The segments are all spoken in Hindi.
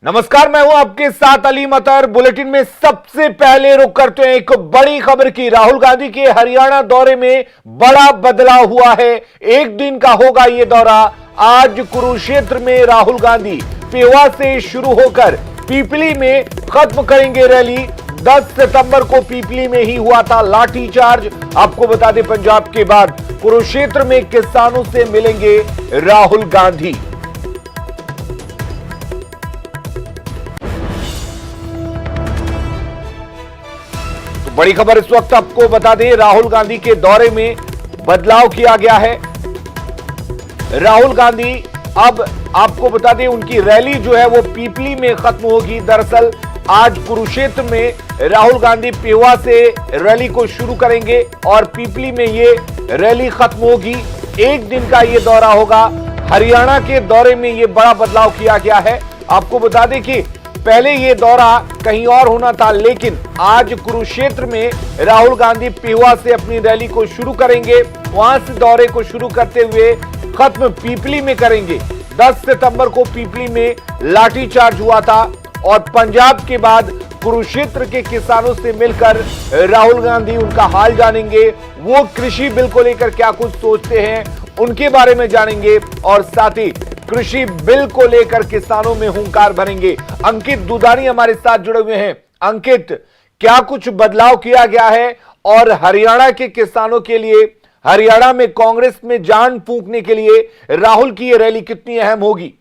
नमस्कार, मैं हूं आपके साथ अली मतर। बुलेटिन में सबसे पहले रुक करते हैं एक बड़ी खबर की। राहुल गांधी के हरियाणा दौरे में बड़ा बदलाव हुआ है। एक दिन का होगा यह दौरा। आज कुरुक्षेत्र में राहुल गांधी पेवा से शुरू होकर पीपली में खत्म करेंगे रैली। 10 सितंबर को पीपली में ही हुआ था लाठीचार्ज। आपको बता दें, पंजाब के बाद कुरुक्षेत्र में किसानों से मिलेंगे राहुल गांधी। बड़ी खबर इस वक्त आपको बता दें, राहुल गांधी के दौरे में बदलाव किया गया है। राहुल गांधी अब आपको बता दें, उनकी रैली जो है वो पीपली में खत्म होगी। दरअसल आज कुरुक्षेत्र में राहुल गांधी पेवा से रैली को शुरू करेंगे और पीपली में ये रैली खत्म होगी। एक दिन का ये दौरा होगा। हरियाणा के दौरे में ये बड़ा बदलाव किया गया है। आपको बता दें कि पहले ये दौरा कहीं और होना था, लेकिन आज कुरुक्षेत्र में राहुल गांधी पेवा से अपनी रैली को शुरू करेंगे। वहां से दौरे को शुरू करते हुए खत्म पीपली में करेंगे। 10 सितंबर को पीपली में लाठीचार्ज हुआ था और पंजाब के बाद कुरुक्षेत्र के किसानों से मिलकर राहुल गांधी उनका हाल जानेंगे। वो कृषि बिल को लेकर क्या कुछ सोचते हैं उनके बारे में जानेंगे और साथ ही कृषि बिल को लेकर किसानों में हुंकार भरेंगे। अंकित दुधानी हमारे साथ जुड़े हुए हैं। अंकित, क्या कुछ बदलाव किया गया है और हरियाणा के किसानों के लिए, हरियाणा में कांग्रेस में जान फूंकने के लिए राहुल की ये रैली कितनी अहम होगी?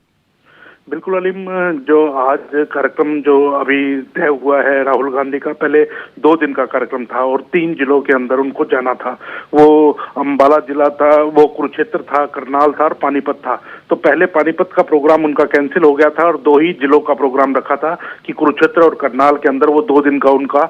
बिल्कुल अलीम, जो आज कार्यक्रम जो अभी तय हुआ है राहुल गांधी का, पहले 2 दिन का कार्यक्रम था और 3 जिलों के अंदर उनको जाना था। वो अंबाला जिला था, वो कुरुक्षेत्र था, करनाल था और पानीपत था। तो पहले पानीपत का प्रोग्राम उनका कैंसिल हो गया था और 2 ही जिलों का प्रोग्राम रखा था कि कुरुक्षेत्र और करनाल के अंदर वो 2 दिन का उनका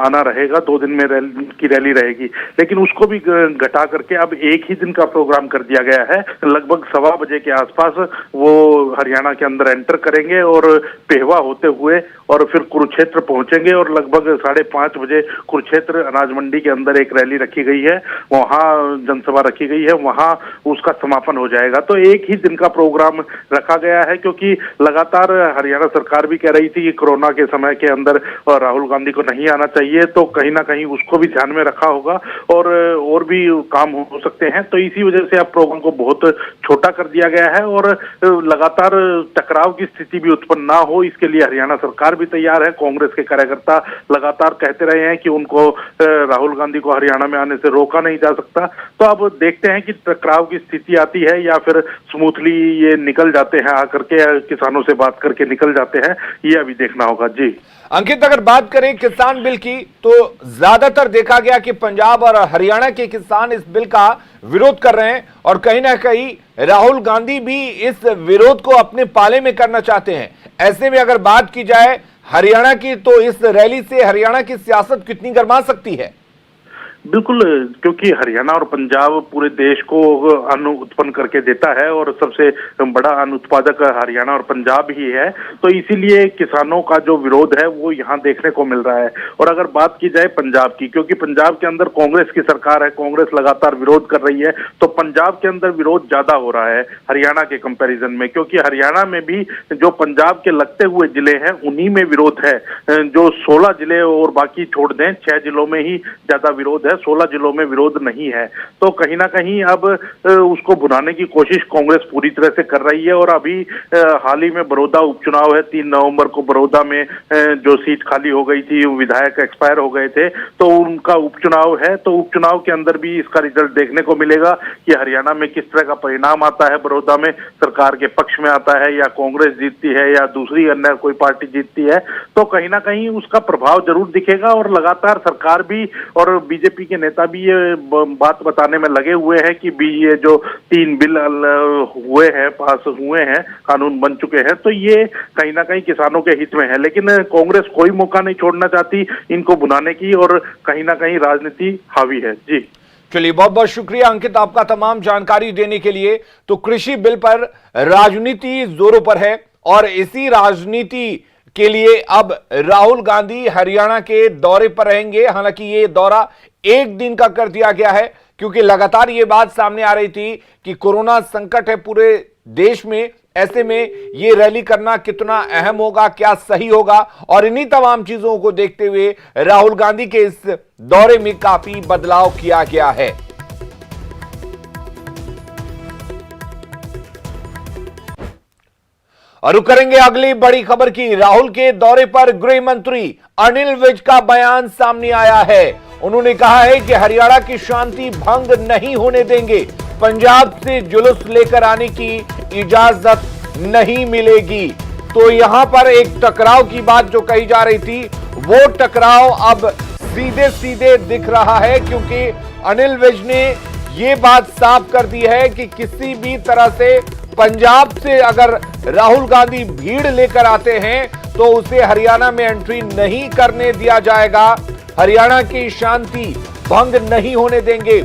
आना रहेगा। 2 दिन में की रैली रहेगी, लेकिन उसको भी घटा करके अब एक ही दिन का प्रोग्राम कर दिया गया है। लगभग 1:15 बजे के आसपास वो हरियाणा के अंदर एंटर करेंगे और पेहवा होते हुए और फिर कुरुक्षेत्र पहुंचेंगे और लगभग 5:30 बजे कुरुक्षेत्र अनाज मंडी के अंदर एक रैली रखी गई है, वहां जनसभा रखी गई है, वहां उसका समापन हो जाएगा। तो एक ही दिन का प्रोग्राम रखा गया है, क्योंकि लगातार हरियाणा सरकार भी कह रही थी कि कोरोना के समय के अंदर राहुल गांधी को नहीं आना चाहिए, तो कहीं ना कहीं उसको भी ध्यान में रखा होगा और भी काम हो सकते हैं। तो इसी वजह से अब प्रोग्राम को बहुत छोटा कर दिया गया है और लगातार टकराव की स्थिति भी उत्पन्न ना हो, इसके लिए हरियाणा सरकार भी तैयार है। कांग्रेस के कार्यकर्ता लगातार कहते रहे हैं कि उनको राहुल गांधी को हरियाणा में आने से रोका नहीं जा सकता। तो अब देखते हैं कि टकराव की स्थिति आती है या फिर स्मूथली ये निकल जाते हैं, आकर के किसानों से बात करके निकल जाते हैं, ये अभी देखना होगा। जी अंकित, अगर बात करें किसान बिल की, तो ज्यादातर देखा गया कि पंजाब और हरियाणा के किसान इस बिल का विरोध कर रहे हैं और कहीं ना कहीं राहुल गांधी भी इस विरोध को अपने पाले में करना चाहते हैं। ऐसे में अगर बात की जाए हरियाणा की, तो इस रैली से हरियाणा की सियासत कितनी गर्मा सकती है? बिल्कुल, क्योंकि हरियाणा और पंजाब पूरे देश को अन्न उत्पन्न करके देता है और सबसे बड़ा अन्न उत्पादक हरियाणा और पंजाब ही है। तो इसीलिए किसानों का जो विरोध है वो यहाँ देखने को मिल रहा है। और अगर बात की जाए पंजाब की, क्योंकि पंजाब के अंदर कांग्रेस की सरकार है, कांग्रेस लगातार विरोध कर रही है, तो पंजाब के अंदर विरोध ज्यादा हो रहा है हरियाणा के कंपेरिजन में, क्योंकि हरियाणा में भी जो पंजाब के लगते हुए जिले हैं उन्हीं में विरोध है। जो 16 जिले और बाकी छोड़ दें, 6 जिलों में ही ज्यादा विरोध है, 16 जिलों में विरोध नहीं है। तो कहीं ना कहीं अब उसको भुनाने की कोशिश कांग्रेस पूरी तरह से कर रही है। और अभी हाल ही में बड़ौदा उपचुनाव है, 3 नवंबर को बड़ौदा में जो सीट खाली हो गई थी, विधायक एक्सपायर हो गए थे, तो उनका उपचुनाव है। तो उपचुनाव के अंदर भी इसका रिजल्ट देखने को मिलेगा कि हरियाणा में किस तरह का परिणाम आता है। बड़ौदा में सरकार के पक्ष में आता है या कांग्रेस जीतती है या दूसरी अन्य कोई पार्टी जीतती है, तो कहीं ना कहीं उसका प्रभाव जरूर दिखेगा। और लगातार सरकार भी और बीजेपी के नेता भी ये बात बताने में लगे हुए हैं कि ये जो 3 बिल हुए हैं, पास हुए हैं, कानून बन चुके हैं, तो ये कहीं ना कहीं किसानों के हित में है। लेकिन कांग्रेस कोई मौका नहीं छोड़ना चाहती इनको भुनाने की और कहीं ना कहीं राजनीति हावी है। जी चलिए, बहुत बहुत शुक्रिया अंकित आपका तमाम जानकारी देने के लिए। तो कृषि बिल पर राजनीति जोरों पर है और इसी राजनीति के लिए अब राहुल गांधी हरियाणा के दौरे पर रहेंगे। हालांकि ये दौरा एक दिन का कर दिया गया है, क्योंकि लगातार ये बात सामने आ रही थी कि कोरोना संकट है पूरे देश में। ऐसे में ये रैली करना कितना अहम होगा, क्या सही होगा, और इन्हीं तमाम चीजों को देखते हुए राहुल गांधी के इस दौरे में काफी बदलाव किया गया है। और रुक करेंगे अगली बड़ी खबर की। राहुल के दौरे पर गृह मंत्री अनिल विज का बयान सामने आया है। उन्होंने कहा है कि हरियाणा की शांति भंग नहीं होने देंगे, पंजाब से जुलूस लेकर आने की इजाजत नहीं मिलेगी। तो यहां पर एक टकराव की बात जो कही जा रही थी, वो टकराव अब सीधे सीधे दिख रहा है, क्योंकि अनिल विज ने यह बात साफ कर दी है कि किसी भी तरह से पंजाब से अगर राहुल गांधी भीड़ लेकर आते हैं तो उसे हरियाणा में एंट्री नहीं करने दिया जाएगा। हरियाणा की शांति भंग नहीं होने देंगे।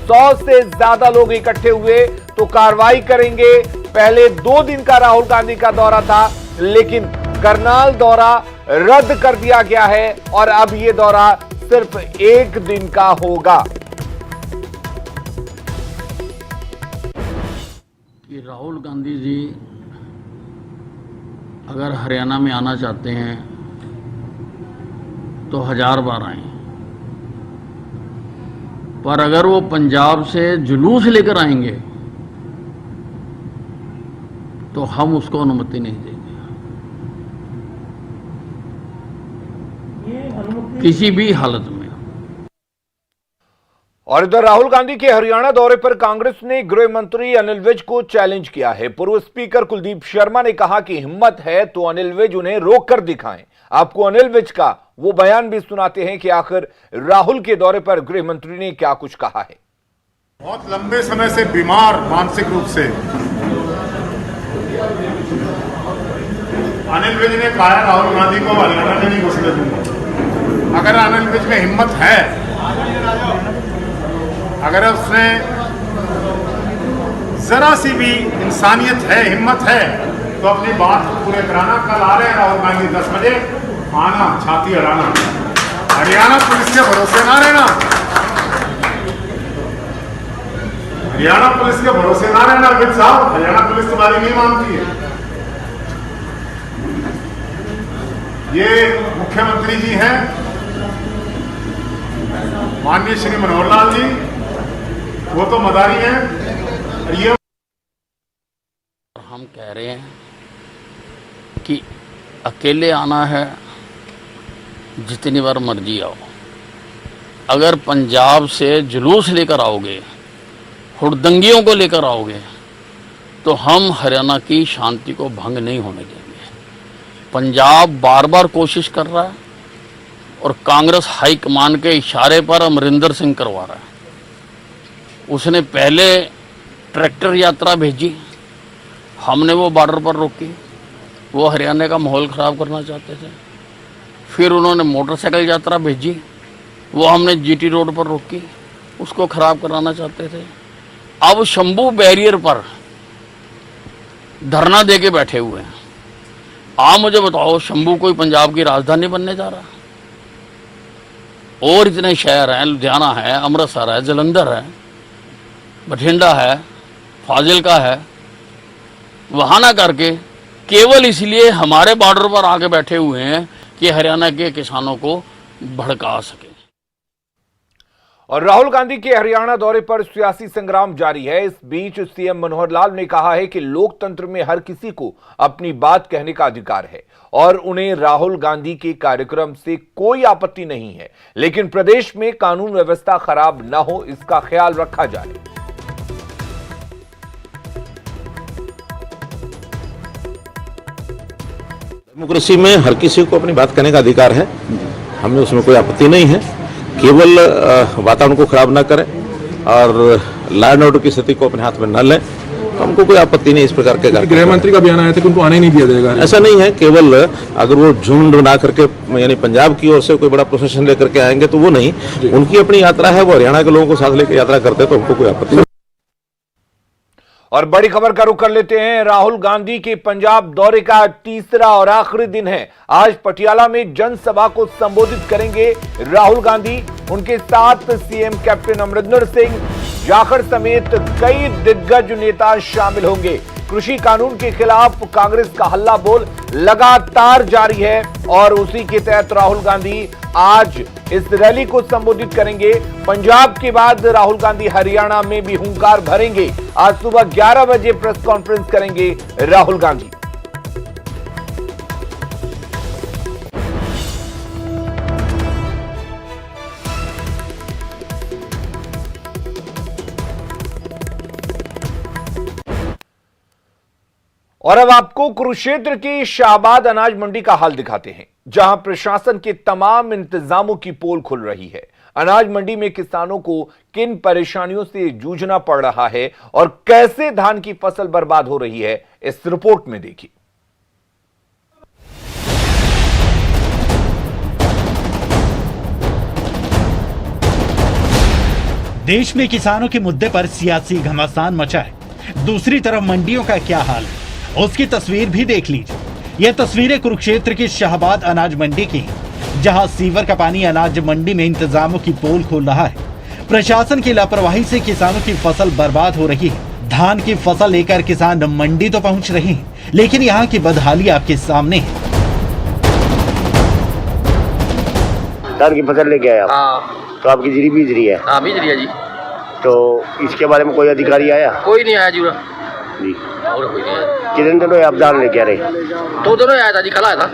100 से ज्यादा लोग इकट्ठे हुए तो कार्रवाई करेंगे। पहले 2 दिन का राहुल गांधी का दौरा था, लेकिन करनाल दौरा रद्द कर दिया गया है और अब यह दौरा सिर्फ 1 दिन का होगा। कि राहुल गांधी जी अगर हरियाणा में आना चाहते हैं तो 1000 बार आएं, पर अगर वो पंजाब से जुलूस लेकर आएंगे तो हम उसको अनुमति नहीं देंगे, किसी भी हालत में। और इधर राहुल गांधी के हरियाणा दौरे पर कांग्रेस ने गृह मंत्री अनिल विज को चैलेंज किया है। पूर्व स्पीकर कुलदीप शर्मा ने कहा कि हिम्मत है तो अनिल विज उन्हें रोक कर दिखाएं। आपको अनिल विज का वो बयान भी सुनाते हैं कि आखिर राहुल के दौरे पर गृह मंत्री ने क्या कुछ कहा है। बहुत लंबे समय से बीमार मानसिक रूप से अनिल विज ने कहा राहुल गांधी को हरियाणा में नहीं घुसने दूंगा। अगर अनिल विज में हिम्मत है, अगर उसने जरा सी भी इंसानियत है, हिम्मत है, तो अपनी बात को पूरे कराना। कल आ रहे हैं राहुल गांधी 10 बजे, आना, छाती अड़ाना, हरियाणा पुलिस के भरोसे ना रहना, हरियाणा पुलिस के भरोसे ना रहना। विज साहब, हरियाणा पुलिस तुम्हारी नहीं मानती है। ये मुख्यमंत्री जी हैं माननीय श्री मनोहर लाल जी, वो तो मदारी हैं। और ये हम कह रहे हैं कि अकेले आना है, जितनी बार मर्जी आओ। अगर पंजाब से जुलूस लेकर आओगे, हुड़दंगियों को लेकर आओगे, तो हम हरियाणा की शांति को भंग नहीं होने देंगे। पंजाब बार बार कोशिश कर रहा है और कांग्रेस हाईकमान के इशारे पर अमरिंदर सिंह करवा रहा है। उसने पहले ट्रैक्टर यात्रा भेजी, हमने वो बॉर्डर पर रोकी, वो हरियाणा का माहौल ख़राब करना चाहते थे। फिर उन्होंने मोटरसाइकिल यात्रा भेजी, वो हमने जीटी रोड पर रोकी, उसको ख़राब कराना चाहते थे। अब शंभू बैरियर पर धरना दे के बैठे हुए हैं। आप मुझे बताओ, शंभू कोई पंजाब की राजधानी बनने जा रहा? और इतने शहर हैं, लुधियाना है, अमृतसर है, जलंधर है, बठिंडा है, फाजिलका है, वहाँ ना करके केवल इसलिए हमारे बॉर्डर पर आके बैठे हुए हैं कि हरियाणा के किसानों को भड़का सके। और राहुल गांधी के हरियाणा दौरे पर सियासी संग्राम जारी है। इस बीच सीएम मनोहर लाल ने कहा है कि लोकतंत्र में हर किसी को अपनी बात कहने का अधिकार है और उन्हें राहुल गांधी के कार्यक्रम से कोई आपत्ति नहीं है, लेकिन प्रदेश में कानून व्यवस्था खराब न हो, इसका ख्याल रखा जाए। डेमोक्रेसी में हर किसी को अपनी बात कहने का अधिकार है, हमें उसमें कोई आपत्ति नहीं है। केवल वातावरण को खराब ना करें और लॉ एंड ऑर्डर की स्थिति को अपने हाथ में न लें, तो हमको कोई आपत्ति नहीं इस प्रकार के। गृह मंत्री का बयान आया था कि उनको आने नहीं दिया जाएगा। ऐसा नहीं है, केवल अगर वो झुंड बना करके यानी पंजाब की ओर से कोई बड़ा प्रोसेशन लेकर के आएंगे तो वो नहीं, उनकी अपनी यात्रा है, वो हरियाणा के लोगों को साथ लेकर यात्रा करते हैं, तो हमको कोई आपत्ति नहीं। और बड़ी खबर का रुख कर लेते हैं। राहुल गांधी के पंजाब दौरे का तीसरा और आखिरी दिन है। आज पटियाला में जनसभा को संबोधित करेंगे राहुल गांधी। उनके साथ सीएम कैप्टन अमरिंदर सिंह, जाखड़ समेत कई दिग्गज नेता शामिल होंगे। कृषि कानून के खिलाफ कांग्रेस का हल्ला बोल लगातार जारी है और उसी के तहत राहुल गांधी आज इस रैली को संबोधित करेंगे। पंजाब के बाद राहुल गांधी हरियाणा में भी हुंकार भरेंगे। आज सुबह 11 बजे प्रेस कॉन्फ्रेंस करेंगे राहुल गांधी। और अब आपको कुरुक्षेत्र की शाहबाद अनाज मंडी का हाल दिखाते हैं, जहां प्रशासन के तमाम इंतजामों की पोल खुल रही है। अनाज मंडी में किसानों को किन परेशानियों से जूझना पड़ रहा है और कैसे धान की फसल बर्बाद हो रही है, इस रिपोर्ट में देखिए। देश में किसानों के मुद्दे पर सियासी घमासान मचा है। दूसरी तरफ मंडियों का क्या हाल है, उसकी तस्वीर भी देख लीजिए। यह तस्वीरें कुरुक्षेत्र की शाहबाद अनाज मंडी की हैं, जहां सीवर का पानी अनाज मंडी में इंतजामों की पोल खोल रहा है। प्रशासन की लापरवाही से किसानों की फसल बर्बाद हो रही है। धान की फसल लेकर किसान मंडी तो पहुंच रहे हैं, लेकिन यहाँ की बदहाली आपके सामने है। धान की फसल लेके आया तो आपकी जीरी बीज रही है? हाँ बीज रही है जी। तो इसके बारे में कोई अधिकारी आया? कोई नहीं आया जी। और कोई नहीं आया। कितने दिनों आप धान लेके आ रहे? 2 दिनों आया था जी, कल आया था।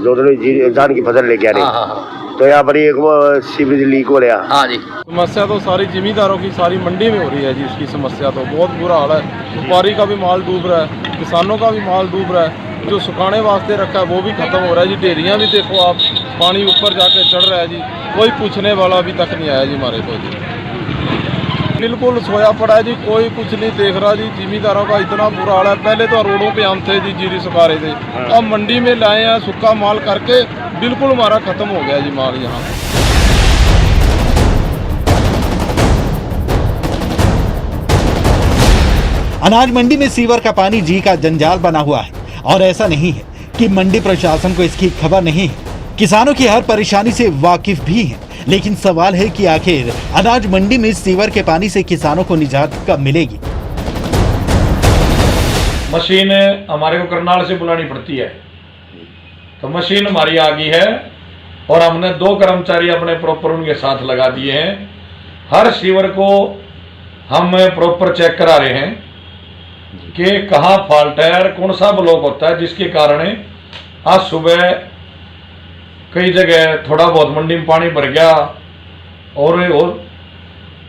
2 दिनों धान की फसल लेके आ रहे? हाँ। तो यहाँ पर एक वो सीवरेज लीक हो रहा? हाँ जी। समस्या तो सारी जिमीदारों की सारी मंडी में हो रही है जी। इसकी समस्या तो बहुत बुरा हाल है। व्यापारी का भी माल डूब रहा है, किसानों का भी माल डूब रहा है। जो सुखाने वास्ते रखा है वो भी खत्म हो रहा है जी। ढेरियाँ भी देखो आप, पानी ऊपर जाके चढ़ रहा है जी। कोई पूछने वाला अभी तक नहीं आया जी हमारे को जी। बिल्कुल सोया पड़ा है जी, कोई कुछ नहीं देख रहा जी। जिमीदारों का इतना बुरा हाल है। पहले तो रोडों पे हम थे जी, जीरी सुखा रहे थे, अब मंडी में लाए हैं सूखा माल करके। बिल्कुल हमारा खत्म हो गया जी माल यहाँ। अनाज मंडी में सीवर का पानी जी का जंजाल बना हुआ है और ऐसा नहीं है कि मंडी प्रशासन को इसकी खबर नहीं है। किसानों की हर परेशानी से वाकिफ भी है, लेकिन सवाल है कि आखिर अनाज मंडी में सीवर के पानी से किसानों को निजात कब मिलेगी? मशीन हमारे को करनाल से बुलानी पड़ती है, तो मशीन हमारी आ गई है और हमने 2 कर्मचारी अपने प्रॉपर उनके साथ लगा दिए हैं। हर सीवर को हम प्रॉपर चेक करा रहे हैं कि कहाँ फॉल्ट है और कौन सा ब्लॉक होता है, जिसके कारण आज सुबह कई जगह थोड़ा बहुत मंडी में पानी भर गया और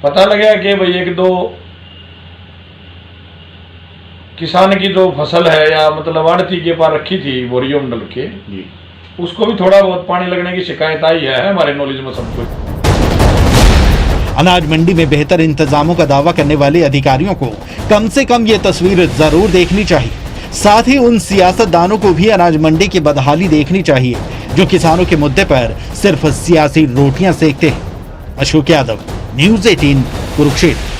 पता लगा कि भाई 1-2 किसान की जो फसल है या मतलब आड़ती के पास रखी थी बोरियो मंडल के, उसको भी थोड़ा बहुत पानी लगने की शिकायत आई है हमारे नॉलेज में सब कुछ। अनाज मंडी में बेहतर इंतजामों का दावा करने वाले अधिकारियों को कम से कम ये तस्वीर जरूर देखनी चाहिए। साथ ही उन सियासतदानों को भी अनाज मंडी की बदहाली देखनी चाहिए जो किसानों के मुद्दे पर सिर्फ सियासी रोटियां सेकते हैं। अशोक यादव, न्यूज़ 18, कुरुक्षेत्र।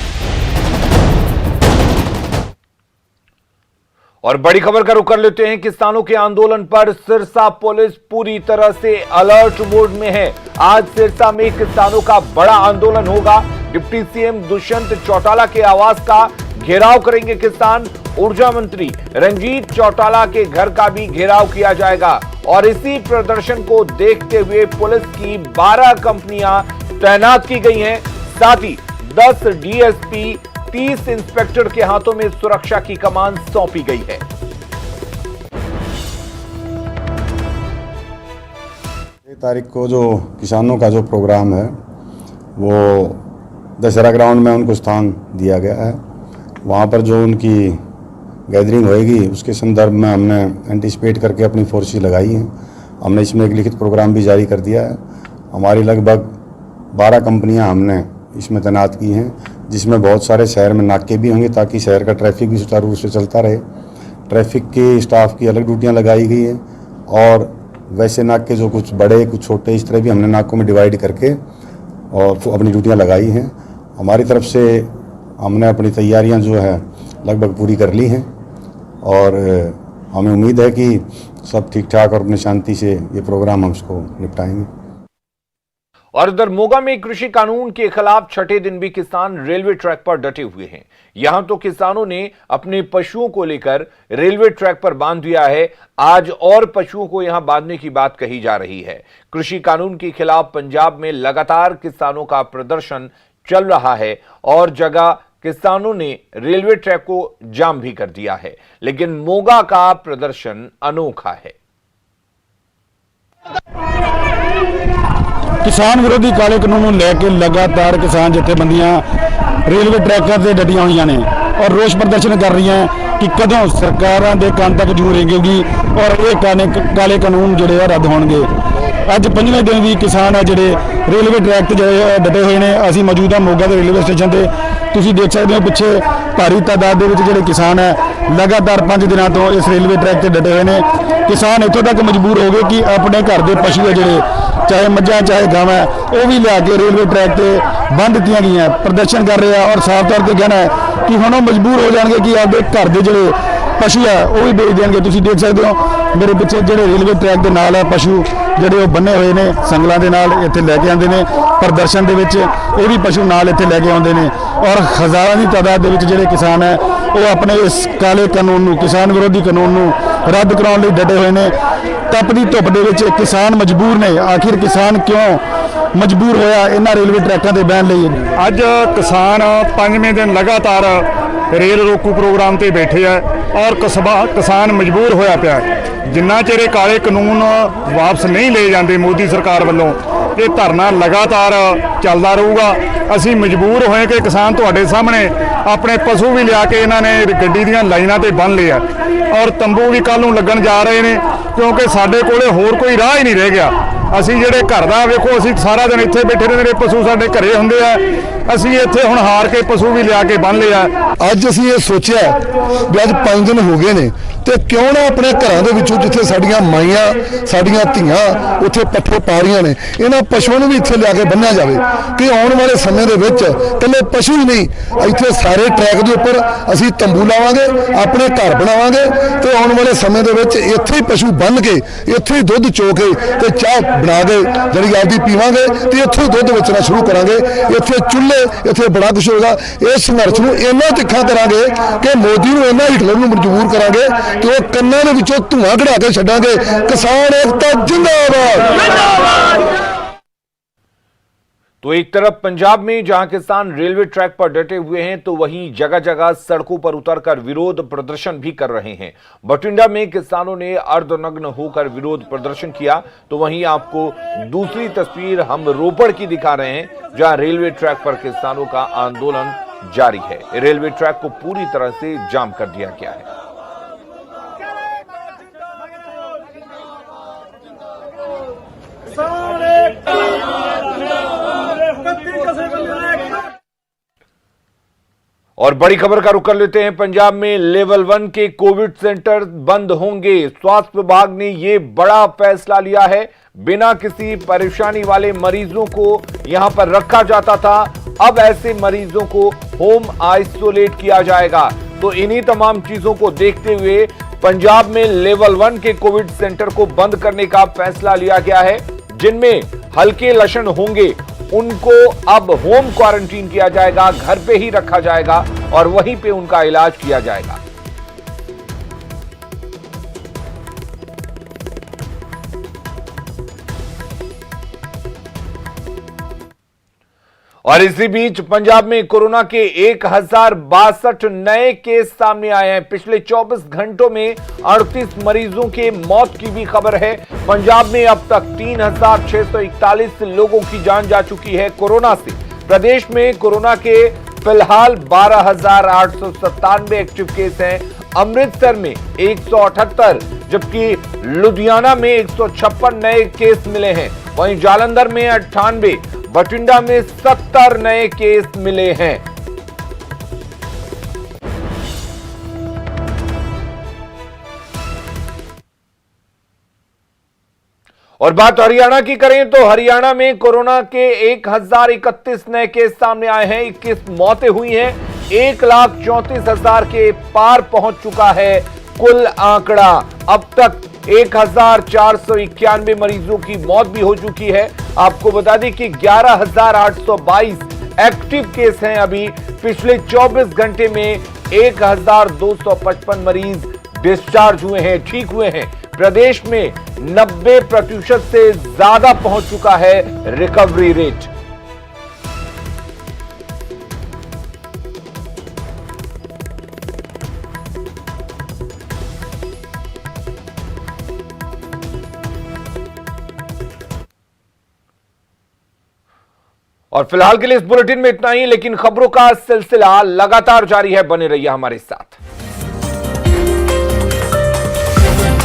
और बड़ी खबर का रुख कर लेते हैं। किसानों के आंदोलन पर सिरसा पुलिस पूरी तरह से अलर्ट मोड में है। आज सिरसा में किसानों का बड़ा आंदोलन होगा। डिप्टी सीएम दुष्यंत चौटाला के आवास का घेराव करेंगे किसान। ऊर्जा मंत्री रंजीत चौटाला के घर का भी घेराव किया जाएगा और इसी प्रदर्शन को देखते हुए पुलिस की 12 कंपनियां तैनात की गई हैं। साथ ही 10 डीएसपी, 30 इंस्पेक्टर के हाथों में सुरक्षा की कमान सौंपी गई है। तारीख को जो किसानों का जो प्रोग्राम है वो दशहरा ग्राउंड में उनको स्थान दिया गया है। वहाँ पर जो उनकी गैदरिंग होएगी उसके संदर्भ में हमने एंटिसिपेट करके अपनी फोर्सेस लगाई हैं। हमने इसमें एक लिखित प्रोग्राम भी जारी कर दिया है। हमारी लगभग 12 कंपनियां हमने इसमें तैनात की हैं, जिसमें बहुत सारे शहर में नाके भी होंगे ताकि शहर का ट्रैफिक भी सुचारू रूप से चलता रहे। ट्रैफिक के स्टाफ की अलग ड्यूटियाँ लगाई गई हैं और वैसे नाके जो कुछ बड़े कुछ छोटे इस तरह भी हमने नाकों में डिवाइड करके और अपनी ड्यूटियाँ लगाई हैं। हमारी तरफ से हमने अपनी तैयारियां जो है लगभग पूरी कर ली हैं और हमें उम्मीद है कि सब ठीक ठाक और अपनी शांति से ये प्रोग्राम हम इसको निपटाएंगे। और उधर मोगा में कृषि कानून के खिलाफ छठे दिन भी किसान रेलवे ट्रैक पर डटे हुए हैं। यहां तो किसानों ने अपने पशुओं को लेकर रेलवे ट्रैक पर बांध दिया है। आज और पशुओं को यहां बांधने की बात कही जा रही है। कृषि कानून के खिलाफ पंजाब में लगातार किसानों का प्रदर्शन चल रहा है और जगह किसानों ने रेलवे ट्रैक को जाम भी कर दिया है, लेकिन मोगा का प्रदर्शन अनोखा है। किसान विरोधी काले कानून ਨੂੰ ਲੈ ਕੇ लगातार किसान जथेबंदियां रेलवे ट्रैकों से डटियां हुई ने और रोष प्रदर्शन कर रही हैं कि कदों सरकारां दे कान तक जरूर रहेगी और ये काले कानून जिहड़े रद्द होणगे। अज 5वें दिन भी किसान है जिहड़े रेलवे ट्रैक ते डटे हुए ने। असीं मौजूद हां मोगा दे रेलवे स्टेशन ते। तुसीं देख सकदे हो पिछे भारी तादाद दे विच जिहड़े किसान है लगातार 5 दिनों तो इस रेलवे ट्रैक ते डटे हुए ने। किसान इत्थों तक मजबूर हो गए कि अपने घर के पशु है जिहड़े चाहे मझां चाहे गावां वो भी लिया के रेलवे ट्रैक ते बंद दित्तियां गईयां। प्रदर्शन कर रहे हैं और साफ तौर पर कहना है कि हुण मजबूर हो जाएंगे कि आपके घर के जिहड़े पशु है वो भी बेच देंगे। तुसीं देख सकते हो मेरे पिछे जिहड़े रेलवे ट्रैक के नाल है पशु जिहड़े वो बन्ने हुए ने संगलों के नाल इत्थे लैके आंदे ने। प्रदर्शन दे विच ये भी पशु नाल इत्थे लैके आउंदे ने और हज़ारां की तादाद दे विच जिहड़े किसान है वो अपने इस काले कानून नूं किसान विरोधी कानून नूं रद्द कराउण लई डटे हुए ने। तपदी धुप दे विच किसान मजबूर ने। आखिर किसान क्यों मजबूर होया इन्हां रेलवे ट्रैकों ते बहन लई? ਅੱਜ किसान 5वें दिन लगातार रेल रोकू प्रोग्राम ते बैठे है और किसान मजबूर होया पिया है। जिन्ना चेरे काले कानून वापस नहीं ले जाते मोदी सरकार वालों ये धरना लगातार चलता रहूगा। असी मजबूर होए कि किसान तुहाडे सामने अपने पशु भी लिया के इन्होंने गड्डी दीयां लाइनां ते बन लिया और तंबू भी कल नूं लगन जा रहे हैं क्योंकि साडे कोले होर कोई राह ही नहीं रह गया। असी जिहड़े घर दा वेखो असी सारा दिन इत्थे बैठे रहंदे पशु साडे घरे हुंदे आ असी इत्थे हुण हार के पशु भी लिया के बन लिया। अज असी ये सोचा भी अज 5 दिन हो गए ने ते क्यों ना अपने घरों के विचों जिथे साडियां माइयां साडियां धीआं उत्थे पट्ठे पा रहीआं ने इन्हां पशुओं नूं भी इत्थे लिया के बन्निया जावे कि आउण वाले समय दे विच कल्ले पशु ही नहीं इत्थे सारे ट्रैक दे उपर असी तंबू लावांगे अपने घर बनावांगे ते आउण वाले समय दे विच इत्थे ही पशु बन के इत्थे ही दुध चो के ते चाह बना के जिहड़ी आपदी पीवांगे ते इत्थे ही दुध बेचना शुरू करांगे। इत्थे चुल्हे इत्थे बड़ा कुछ होगा। इस संघर्ष नूं इन्ना तिखा करांगे कि मोदी नूं इन्ना हिटलर नूं मजबूर करांगे कि वो कन्नां दे विचों धुआं कढा के छड्डांगे। किसान एकता जिंदाबाद। तो एक तरफ पंजाब में जहां किसान रेलवे ट्रैक पर डटे हुए हैं तो वहीं जगह जगह सड़कों पर उतरकर विरोध प्रदर्शन भी कर रहे हैं। बठिंडा में किसानों ने अर्धनग्न होकर विरोध प्रदर्शन किया तो वहीं आपको दूसरी तस्वीर हम रोपड़ की दिखा रहे हैं जहां रेलवे ट्रैक पर किसानों का आंदोलन जारी है। रेलवे ट्रैक को पूरी तरह से जाम कर दिया गया है। और बड़ी खबर का रुख कर लेते हैं। पंजाब में लेवल 1 के कोविड सेंटर बंद होंगे। स्वास्थ्य विभाग ने यह बड़ा फैसला लिया है। बिना किसी परेशानी वाले मरीजों को यहां पर रखा जाता था, अब ऐसे मरीजों को होम आइसोलेट किया जाएगा। तो इन्हीं तमाम चीजों को देखते हुए पंजाब में लेवल 1 के कोविड सेंटर को बंद करने का फैसला लिया गया है। जिनमें हल्के लक्षण होंगे उनको अब होम क्वारंटीन किया जाएगा, घर पे ही रखा जाएगा और वहीं पे उनका इलाज किया जाएगा। और इसी बीच पंजाब में कोरोना के 1062 नए केस सामने आए हैं। पिछले 24 घंटों में 38 मरीजों के मौत की भी खबर है। पंजाब में अब तक 3641 लोगों की जान जा चुकी है कोरोना से। प्रदेश में कोरोना के फिलहाल 12,897 एक्टिव केस हैं। अमृतसर में 178 जबकि लुधियाना में 156 नए केस मिले हैं। वहीं जालंधर में 98, बठिंडा में 70 नए केस मिले हैं। और बात हरियाणा की करें तो हरियाणा में कोरोना के 1031 नए केस सामने आए हैं। 21 मौतें हुई हैं। 1,34,000 के पार पहुंच चुका है कुल आंकड़ा। अब तक 1491 मरीजों की मौत भी हो चुकी है। आपको बता दें कि 11,822 एक्टिव केस हैं अभी। पिछले 24 घंटे में 1,255 मरीज डिस्चार्ज हुए हैं, ठीक हुए हैं। प्रदेश में 90% से ज्यादा पहुंच चुका है रिकवरी रेट। और फिलहाल के लिए इस बुलेटिन में इतना ही, लेकिन खबरों का सिलसिला लगातार जारी है। बने रहिए हमारे साथ।